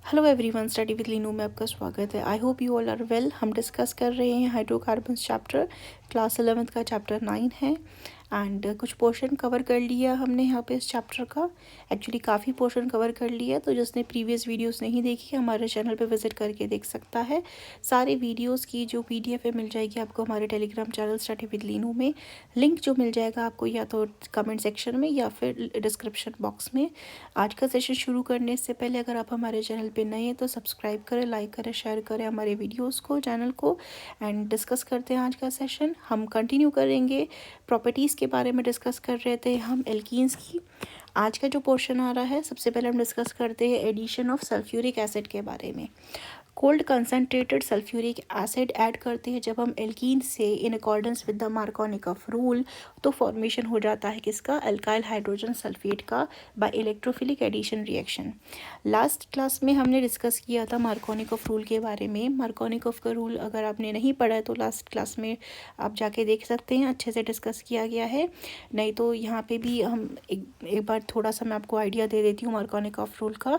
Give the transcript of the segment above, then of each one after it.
Hello everyone, study with Linu में आपका स्वागत है। I hope you all are well. हम डिस्कस कर रहे हैं हाइड्रोकार्बन्स चैप्टर, क्लास 11th का चैप्टर 9 है। एंड कुछ पोर्शन कवर कर लिया हमने यहाँ पे इस चैप्टर का। एक्चुअली काफ़ी पोर्शन कवर कर लिया, तो जिसने प्रीवियस वीडियोस नहीं देखी हमारे चैनल पे विजिट करके देख सकता है। सारे वीडियोस की जो PDF है मिल जाएगी आपको हमारे Telegram channel study with Linu में। लिंक जो मिल जाएगा आपको या तो कमेंट सेक्शन में या फिर डिस्क्रिप्शन बॉक्स में। आज का सेशन शुरू करने से पहले अगर आप हमारे चैनल पे नए हैं तो सब्सक्राइब करें, लाइक करें, शेयर करें हमारे वीडियोस को, चैनल को। एंड डिस्कस करते हैं आज का सेशन। हम कंटिन्यू करेंगे, प्रॉपर्टीज़ के बारे में डिस्कस कर रहे थे हम एल्कीन्स की। आज का जो पोर्शन आ रहा है, सबसे पहले हम डिस्कस करते हैं एडिशन ऑफ सल्फ्यूरिक एसिड के बारे में। Cold concentrated sulphuric acid add करते हैं जब हम एल्कीन से in accordance with the Markovnikov rule, तो फॉर्मेशन हो जाता है किसका? अल्काइल हाइड्रोजन सल्फेट का by electrophilic addition reaction. Last class में हमने डिस्कस किया था मार्कोनिकॉफ रूल के बारे में। मार्कोनिकॉफ का रूल अगर आपने नहीं पढ़ा है तो लास्ट क्लास में आप जाके देख सकते हैं, अच्छे से डिस्कस किया गया है। नहीं तो यहाँ पे भी हम एक बार थोड़ा सा मैं आपको आइडिया दे देती हूँ मार्कोनिकॉफ रूल का।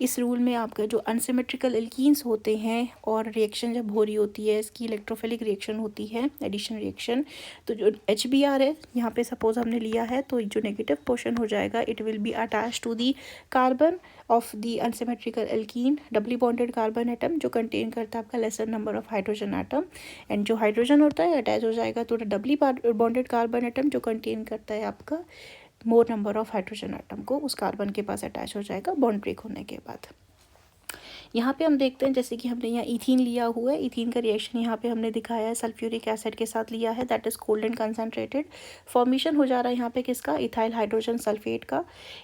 इस रूल में आपका जो अनसिमेट्रिकल एल्कीन्स होते हैं और रिएक्शन जब हो रही होती है, इसकी इलेक्ट्रोफिलिक रिएक्शन होती है, एडिशन रिएक्शन, तो जो HBr है यहाँ पे सपोज हमने लिया है, तो जो नेगेटिव पोर्शन हो जाएगा it will be attach to the carbon of the unsymmetrical alkene, doubly bonded carbon atom जो कंटेन करता है आपका lesser number of hydrogen atom. And जो हाइड्रोजन होता है अटैच हो जाएगा तो डबली बॉन्डेड कार्बन एटम जो कंटेन करता है आपका more number of hydrogen atom को उस कार्बन के पास अटैच हो जाएगा बॉन्ड ब्रेक होने के बाद। यहाँ पे हम देखते हैं जैसे कि हमने यहाँ इथीन लिया हुआ है, इथीन का रिएक्शन यहाँ पे हमने दिखाया है सल्फ्यूरिक एसिड के साथ लिया है, that is cold and concentrated. Formation हो जा रहा है यहाँ पे किसका? इथाइल हाइड्रोजन सल्फेट का।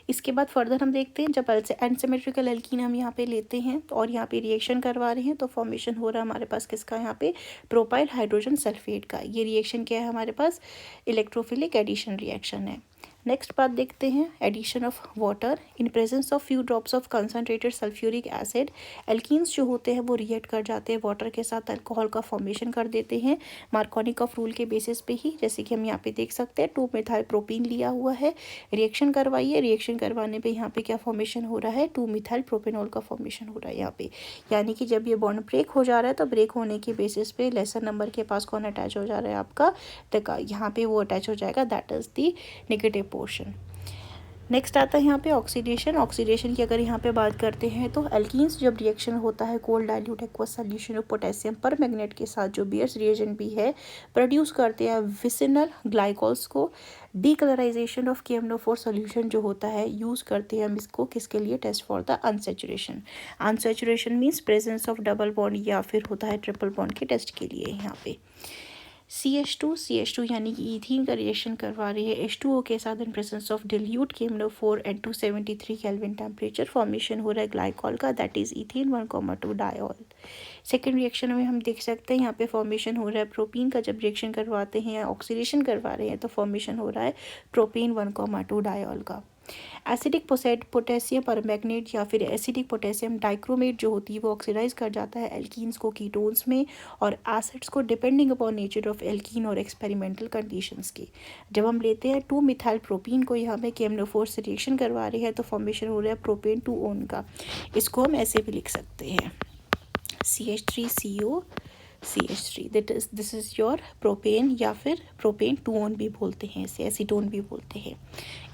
इसके बाद फर्दर हम देखते हैं जब अनसिमेट्रिकल एल्कीन हम यहाँ पे लेते हैं और यहाँ पे रिएक्शन करवा रहे हैं तो फॉर्मेशन हो रहा है हमारे पास किसका? यहाँ पे प्रोपाइल हाइड्रोजन सल्फेट का। ये रिएक्शन क्या है हमारे पास? इलेक्ट्रोफिलिक एडिशन रिएक्शन है। नेक्स्ट बात देखते हैं addition of water in presence of few drops of concentrated sulphuric acid. Alkenes जो होते हैं वो रिएक्ट कर जाते हैं वाटर के साथ, अल्कोहल का फॉर्मेशन कर देते हैं मार्कोनिकॉफ रूल के बेसिस पे ही। जैसे कि हम यहाँ पे देख सकते हैं 2 मिथाइल प्रोपीन लिया हुआ है, रिएक्शन करवाइए, रिएक्शन करवाने पे यहाँ पे क्या फॉर्मेशन हो रहा है? 2 मिथाइल प्रोपेनॉल का फॉर्मेशन हो रहा है यहाँ पे। यानी कि जब ये बॉन्ड ब्रेक हो जा रहा है तो ब्रेक होने के बेसिस पे लेसर नंबर के पास कौन अटैच हो जा रहा है? आपका यहाँ पे वो अटैच हो जाएगा, that is the negative portion. Next आता है यहाँ पे ऑक्सीडेशन। ऑक्सीडेशन की अगर यहाँ पे बात करते हैं तो एल्कीन्स जब रिएक्शन होता है cold dilute aqueous solution of potassium पर मैग्नेट के साथ, जो बियर्स रिएजेंट भी है, प्रोड्यूस करते हैं विसिनल ग्लाइकोल्स को। डीकलराइजेशन ऑफ KMnO4 सॉल्यूशन जो होता है यूज़ करते हैं हम इसको किसके लिए? Test for the unsaturation. Unsaturation means presence of double bond या फिर होता है ट्रिपल बॉन्ड के टेस्ट के लिए। यहाँ पे CH2 यानी कि इथीन का रिएक्शन करवा रही है H2O के साथ इन presence of dilute KMnO4 and 273 kelvin temperature. Formation हो रहा है ग्लाइकॉल का, that is ethene 1,2 diol. Second reaction में हम देख सकते हैं यहाँ पे फॉर्मेशन हो रहा है प्रोपीन का। जब रिएक्शन करवाते हैं या ऑक्सीडेशन करवा रहे हैं तो फॉर्मेशन हो रहा है प्रोपीन 1,2 डायोल का। एसिडिक पोटेशियम परमैग्नेट या फिर एसिडिक पोटेशियम डाइक्रोमेट जो होती है वो ऑक्सीडाइज कर जाता है एल्कीन्स को कीटोन्स में और एसिड्स को, depending upon nature of alkene और एक्सपेरिमेंटल कंडीशंस के। जब हम लेते हैं 2 मिथाइल प्रोपीन को यहाँ पे KMnO4 से रिएक्शन करवा रहे हैं तो फॉर्मेशन हो रहा है प्रोपेन 2 ओन का। इसको हम ऐसे भी लिख सकते हैं CH3CO CH3, this is your propane या फिर प्रोपेन 2 ओन भी बोलते हैं इसे, एसीटोन भी बोलते हैं।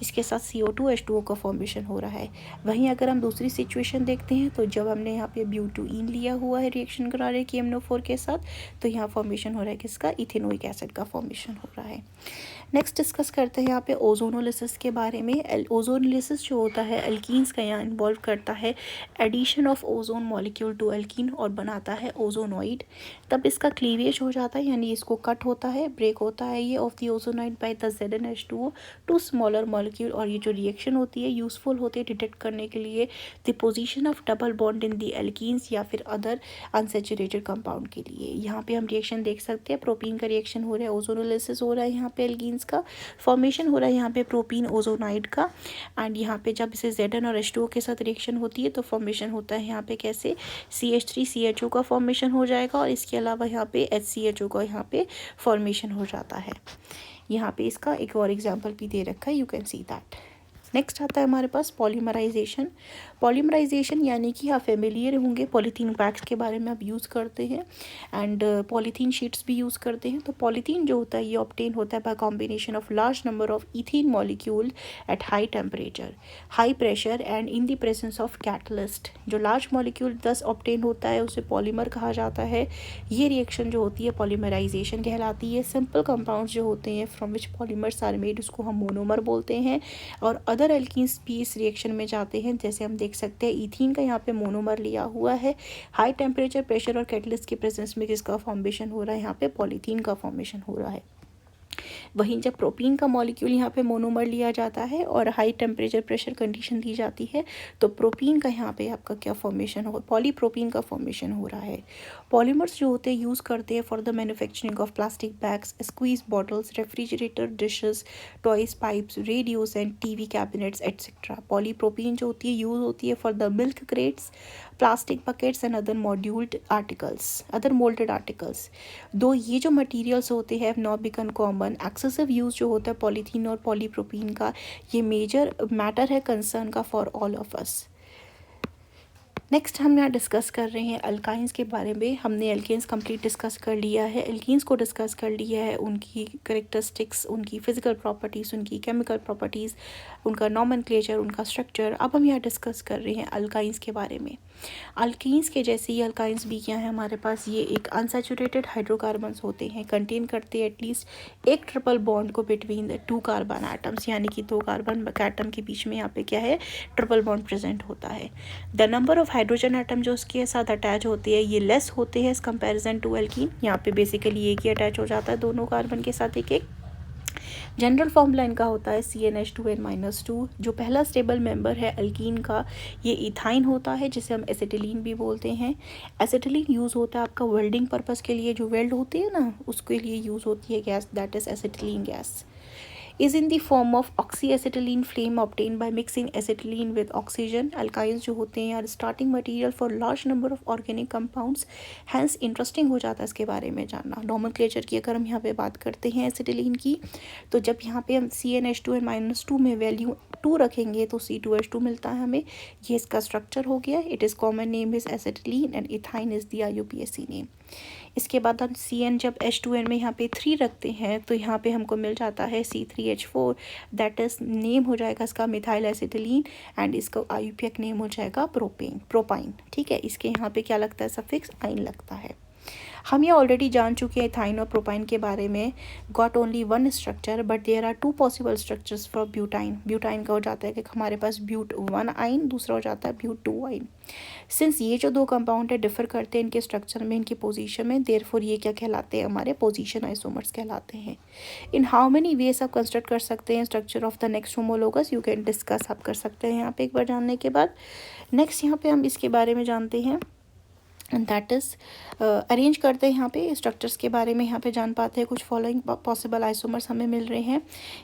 इसके साथ CO2 H2O का फॉर्मेशन हो रहा है। वहीं अगर हम दूसरी सिचुएशन देखते हैं तो जब हमने यहाँ पे ब्यूटुइन लिया हुआ है, रिएक्शन करा रहे हैं KMnO4 के साथ, तो यहाँ फॉर्मेशन हो रहा है किसका? इथेनोइक एसिड का फॉर्मेशन हो रहा है। नेक्स्ट डिस्कस करते हैं यहाँ पे ओजोनोलिसिस के बारे में। ओजोनोलिसिस जो होता है एल्कीन्स का यहाँ इन्वॉल्व करता है addition of ozone molecule to alkene और बनाता है ओजोनॉइड। तब इसका क्लीवेज हो जाता है, यानी इसको कट होता है, ब्रेक होता है ये of the ozonide by the ZnH2O to smaller molecule. और ये जो रिएक्शन होती है यूजफुल होती है डिटेक्ट करने के लिए the position of double bond in the alkenes या फिर अदर अनसेचुरेटेड कंपाउंड के लिए। यहाँ पे हम रिएक्शन देख सकते हैं, प्रोपीन का रिएक्शन हो रहा है, ओजोनोलिसिस हो रहा है, यहाँ पे एल्कीन्स का फॉर्मेशन हो रहा है यहाँ पे प्रोपीन ओजोनाइड का। एंड यहाँ पे जब इसे Zn और H2O के साथ रिएक्शन होती है तो फॉर्मेशन होता है यहाँ पे कैसे? CH3CHO का फॉर्मेशन हो जाएगा और इसके अलावा यहाँ पे HCHO का यहाँ पे फॉर्मेशन हो जाता है। यहाँ पे इसका एक और एग्जाम्पल भी दे रखा है, you can see that. Next आता है हमारे पास पॉलीमराइजेशन। पॉलीमराइजेशन यानी कि आप फेमिलियर होंगे, पॉलीथीन बैग्स के बारे में आप यूज़ करते हैं एंड पॉलीथीन शीट्स भी यूज़ करते हैं। तो पॉलीथीन जो होता है ये ऑब्टेन होता है bye combination of large number of ethene molecule at high temperature, high pressure and in the presence of catalyst. जो लार्ज मॉलिक्यूल दस ऑब्टेन होता है उसे पॉलीमर कहा जाता है। ये रिएक्शन जो होती है पॉलीमराइजेशन कहलाती है। सिंपल कंपाउंड्स जो होते हैं from which polymers are made उसको हम मोनोमर बोलते हैं, और अदर एल्कीन्स भी इस रिएक्शन में जाते हैं। जैसे हम देख सकते हैं इथीन का यहाँ पे मोनोमर लिया हुआ है। हाई टेम्परेचर, प्रेशर और कैटलिस्ट के प्रेजेंस में किसका फॉर्मेशन हो रहा है, यहाँ पे पॉलीथीन का फॉर्मेशन हो रहा है। वहीं जब प्रोपीन का मॉलिक्यूल यहाँ पे मोनोमर लिया जाता है और हाई टेम्परेचर प्रेशर कंडीशन दी जाती है तो प्रोपीन का यहाँ पे आपका क्या फॉर्मेशन हो, पॉलीप्रोपीन का फॉर्मेशन हो रहा है। पॉलीमर्स जो होते हैं यूज़ करते हैं for the manufacturing of plastic bags, squeeze bottles, refrigerator, dishes, toys, pipes, radios and TV cabinets etcetera. Polypropene जो होती है यूज़ होती है for the milk crates, plastic buckets and other moulded articles. दो ये जो मटेरियल्स होते हैं not become common, excessive use जो होता है पॉलीथीन और पॉलीप्रोपीन का, ये मेजर मैटर है कंसर्न का for all of us. Next हम यहाँ डिस्कस कर रहे हैं अल्काइंस के बारे में। हमने एल्केन्स कंप्लीट डिस्कस कर लिया है, एल्कीन्स को डिस्कस कर लिया है, उनकी करेक्टरिस्टिक्स, उनकी फिजिकल प्रॉपर्टीज़, उनकी केमिकल प्रॉपर्टीज़, उनका नॉमेनक्लेचर, उनका स्ट्रक्चर। अब हम यहाँ डिस्कस कर रहे हैं अल्काइंस के बारे में। अल्कीन्स के जैसे ही अल्काइंस भी क्या है हमारे पास, ये एक अनसैचुरेटेड हाइड्रोकार्बन्स होते हैं, कंटेन करते हैं एटलीस्ट एक ट्रिपल बॉन्ड को between the two carbon atoms, यानी कि दो कार्बन एटम के बीच में यहाँ पे क्या है, ट्रिपल बॉन्ड प्रेजेंट होता है। The number of hydrogen atom जो उसके साथ अटैच होते हैं ये लेस होते हैं एज कंपेरिजन टू एल्कीन। यहाँ पे बेसिकली एक ही अटैच हो जाता है दोनों कार्बन के साथ एक एक। जनरल फॉर्मूला इनका होता है CnH2n-2। जो पहला स्टेबल मेंबर है अल्कीन का ये इथाइन होता है, जिसे हम एसिटिलीन भी बोलते हैं। एसिटिलीन यूज़ होता है आपका वेल्डिंग पर्पस के लिए, जो वेल्ड होती है ना उसके लिए यूज़ होती है gas, that is acetylene gas. is in the form of oxyacetylene flame obtained by mixing acetylene with oxygen. Alkynes जो होते हैं यार starting material for large number of organic compounds, hence interesting हो जाता है इसके बारे में जानना। नॉमेनक्लेचर की अगर हम यहाँ पे बात करते हैं एसिटिलीन की, तो जब यहाँ पे हम CnH2n-2 में वैल्यू 2 रखेंगे तो C2H2 मिलता है हमें। ये इसका स्ट्रक्चर हो गया। It is common name is acetylene and ethyne is the IUPAC name. इसके बाद हम CN जब H2n में यहाँ पे 3 रखते हैं तो यहाँ पे हमको मिल जाता है C3H4, दैट इज़ नेम हो जाएगा इसका मिथाइल एसिटिलीन एंड इसका IUPAC नेम हो जाएगा प्रोपाइन। ठीक है, इसके यहाँ पे क्या लगता है, सफिक्स आइन लगता है। हम ये ऑलरेडी जान चुके हैं इथाइन और प्रोपाइन के बारे में। Got only one structure but there are two possible structures for butyne. Butyne का हो जाता है कि हमारे पास ब्यूट 1 आइन, दूसरा हो जाता है ब्यूट 2 आइन। सिंस ये जो दो कंपाउंड है डिफर करते हैं इनके स्ट्रक्चर में, इनकी पोजीशन में, देयरफॉर ये क्या कहलाते हैं, हमारे पोजीशन आइसोमर्स कहलाते हैं। इन हाउ मेनी वेज आप कंस्ट्रक्ट कर सकते हैं structure of the next homologous, you can discuss आप कर सकते हैं यहाँ पे एक बार जानने के बाद। नेक्स्ट यहाँ पे हम इसके बारे में जानते हैं एंड दैट इज़ अरेंज करते हैं यहाँ पे स्ट्रक्चर्स के बारे में। यहाँ पे जान पाते हैं कुछ फॉलोइंग पॉसिबल आइसोमर्स हमें मिल रहे हैं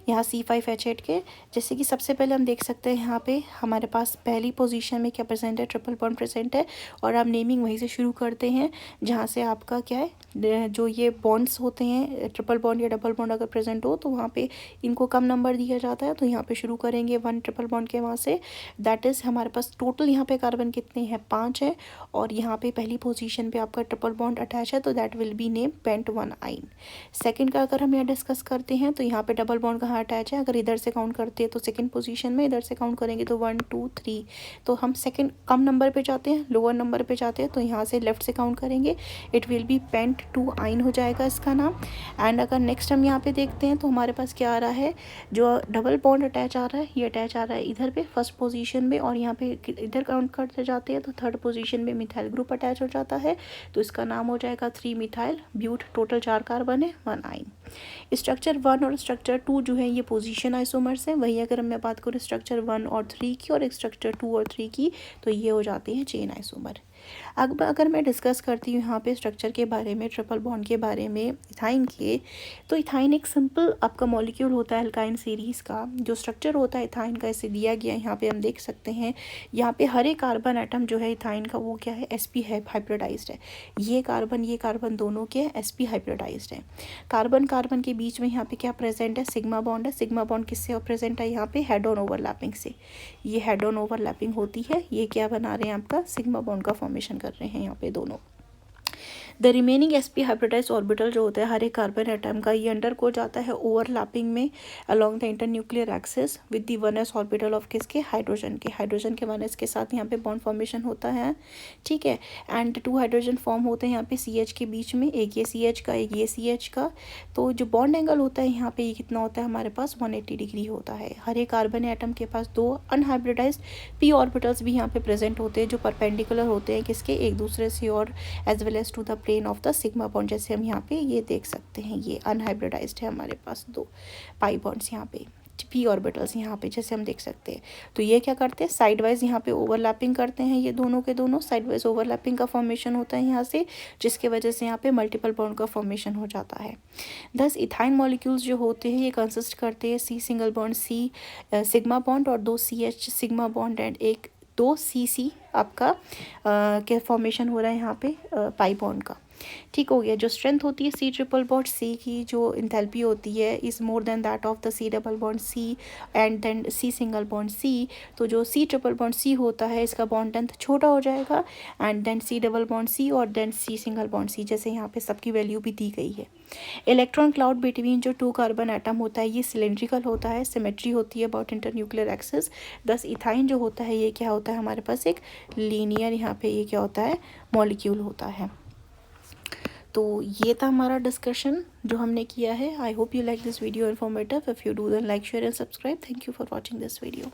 यहाँ C5H8 के। जैसे कि सबसे पहले हम देख सकते हैं यहाँ पे हमारे पास पहली पोजीशन में क्या प्रेजेंट है, ट्रिपल बॉन्ड प्रेजेंट है, और आप नेमिंग वहीं से शुरू करते हैं जहाँ से आपका क्या है, जो ये बॉन्ड्स होते हैं ट्रिपल बॉन्ड या डबल बॉन्ड अगर प्रेजेंट हो तो वहाँ पे इनको कम नंबर दिया जाता है। तो यहाँ पे शुरू करेंगे 1 ट्रिपल बॉन्ड के वहाँ से, दैट इज़ हमारे पास टोटल यहाँ पे कार्बन कितने हैं, 5 है, और यहाँ पे पहली पोजीशन पे आपका ट्रिपल बॉन्ड अटैच है तो that will be name pent 1 yne. Second का अगर हम यहाँ डिस्कस करते हैं तो यहाँ पे डबल बॉन्ड कहाँ अटैच है, अगर इधर से काउंट करते हैं तो सेकंड पोजीशन में, इधर से काउंट करेंगे तो 1 2 3, तो हम सेकंड कम नंबर पे जाते हैं, लोअर नंबर पे जाते हैं, तो यहाँ से लेफ्ट से काउंट करेंगे, इट विल बी पेंट 2 आइन हो जाएगा इसका नाम। एंड अगर नेक्स्ट हम यहाँ पे देखते हैं तो हमारे पास क्या आ रहा है, जो डबल बॉन्ड अटैच आ रहा है ये अटैच आ रहा है इधर पे फर्स्ट पोजीशन में, और यहाँ पे इधर काउंट करते जाते हैं तो थर्ड पोजीशन में मिथाइल ग्रुप अटैच हो जाता है, तो इसका नाम हो जाएगा 3 मिथाइल ब्यूट। टोटल 4 कार्बन है, 1 आइन। स्ट्रक्चर 1 और स्ट्रक्चर 2 जो है ये पोजीशन आइसोमर्स हैं। वहीं अगर मैं बात करूँ स्ट्रक्चर 1 और 3 की और स्ट्रक्चर 2 और 3 की तो ये हो जाते हैं चेन आइसोमर। अब अगर मैं डिस्कस करती हूँ यहाँ पे स्ट्रक्चर के बारे में, ट्रिपल बॉन्ड के बारे में इथाइन के, तो इथाइन एक सिंपल आपका मॉलिक्यूल होता है अल्काइन सीरीज़ का। जो स्ट्रक्चर होता है इथाइन का इसे दिया गया यहाँ पे हम देख सकते हैं। यहाँ पे हर एक कार्बन एटम जो है इथाइन का वो क्या है, sp है, हाइब्रिडाइज्ड है। ये कार्बन दोनों के sp हाइब्रिडाइज्ड है। कार्बन कार्बन के बीच में यहाँ पे क्या प्रेजेंट है, सिग्मा बॉन्ड है। सिग्मा बॉन्ड किससे प्रेजेंट है यहाँ पे, हेड ऑन ओवरलैपिंग से। ये हेड ऑन ओवरलैपिंग होती है, ये क्या बना रहे हैं आपका, सिग्मा बॉन्ड का फॉर्मेशन कर रहे हैं यहाँ पे दोनों। The remaining sp hybridize orbital जो होता है हर एक कार्बन एटम का, ये अंडर को जाता है ओवरलैपिंग में along the internuclear axis with the 1s orbital of किसके, हाइड्रोजन के। हाइड्रोजन के 1s के साथ यहाँ पे बॉन्ड फॉर्मेशन होता है, ठीक है। एंड 2 हाइड्रोजन फॉर्म होते हैं यहाँ पे CH के बीच में, एक ये CH का, एक ये CH का। तो जो बॉन्ड एंगल होता है यहाँ पे ये कितना होता है हमारे पास, 180 डिग्री होता है। हर एक कार्बन एटम के पास 2 अनहाइब्रिडाइज्ड p ऑर्बिटल्स भी यहाँ पे प्रेजेंट होते हैं, जो परपेंडिकुलर होते हैं किसके, एक दूसरे से, और as well as to the plane of the sigma bond. जैसे हम यहाँ पे ये देख सकते हैं, ये अनहाइब्रिडाइज्ड है हमारे पास 2 पाई बॉन्ड्स यहाँ पे, p ऑर्बिटल्स यहाँ पे जैसे हम देख सकते हैं। तो ये क्या करते हैं, साइड वाइज यहाँ पे ओवरलैपिंग करते हैं, ये दोनों के दोनों साइड वाइज ओवरलैपिंग का फॉर्मेशन होता है यहाँ से, जिसके वजह से यहाँ पे मल्टीपल बॉन्ड का फॉर्मेशन हो जाता है। दस इथाइन मॉलिक्यूल्स जो होते हैं ये कंसिस्ट करते हैं C single bond C sigma bond और 2 CH सिग्मा बॉन्ड एंड एक 2 CC आपका के फॉर्मेशन हो रहा है यहाँ पे पाई बॉन्ड का, ठीक हो गया। जो स्ट्रेंथ होती है C ट्रिपल बॉन्ड C की, जो इंथैल्पी होती है is more than that of the C double bond C and then C single bond C। तो जो C ट्रिपल बॉन्ड C होता है इसका बॉन्ड लेंथ छोटा हो जाएगा, and then C double bond C और देन C सिंगल बॉन्ड C, जैसे यहाँ पे सबकी वैल्यू भी दी गई है। इलेक्ट्रॉन क्लाउड बिटवीन जो 2 कार्बन एटम होता है ये सिलेंड्रिकल होता है, सिमेट्री होती है अबाउट इंटरन्यूक्लियर एक्सिस। दस इथाइन जो होता है ये क्या होता है हमारे पास, एक लीनियर यहाँ पे ये क्या होता है, मॉलिक्यूल होता है। तो ये था हमारा डिस्कशन जो हमने किया है। I hope you like this video informative. If you do then like, share and subscribe. Thank you for watching this video.